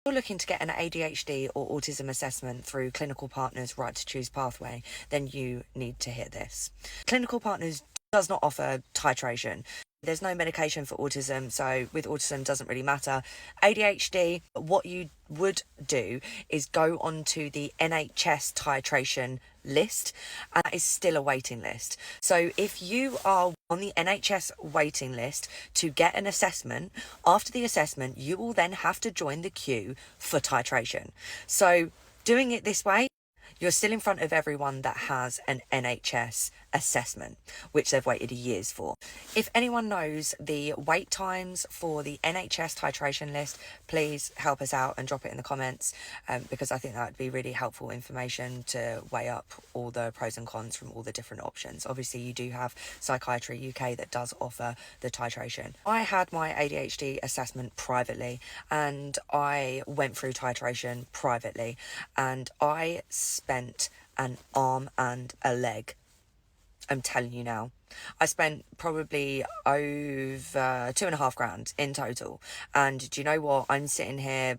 you're looking to get an ADHD or autism assessment through Clinical Partners Right to Choose pathway, then you need to hear this. Clinical Partners does not offer titration. There's no medication for autism, so with autism doesn't really matter. ADHD, what you would do is go onto the NHS titration list, and that is still a waiting list. So if you are on the NHS waiting list to get an assessment, after the assessment you will then have to join the queue for titration. So doing it this way, you're still in front of everyone that has an NHS assessment, which they've waited years for. If anyone knows the wait times for the NHS titration list, please help us out and drop it in the comments, because I think that would be really helpful information to weigh up all the pros and cons from all the different options. Obviously, you do have Psychiatry UK that does offer the titration. I had my ADHD assessment privately, and I went through titration privately, and I spent an arm and a leg. I'm telling you now. I spent probably over £2,500 in total. And do you know what? I'm sitting here,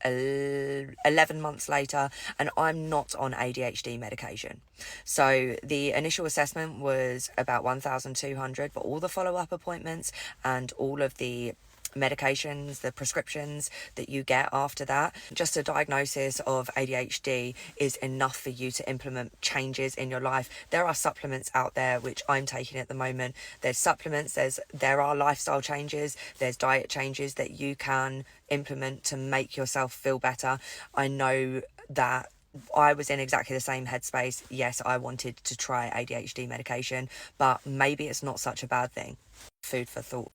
11 months later, and I'm not on ADHD medication. So the initial assessment was about 1,200, but all the follow-up appointments and all of the medications, the prescriptions that you get after that, just a diagnosis of ADHD is enough for you to implement changes in your life. There are supplements out there which I'm taking at the moment. There's supplements, there are lifestyle changes, there's diet changes that you can implement to make yourself feel better. I know that I was in exactly the same headspace. Yes, I wanted to try ADHD medication, but maybe it's not such a bad thing. Food for thought.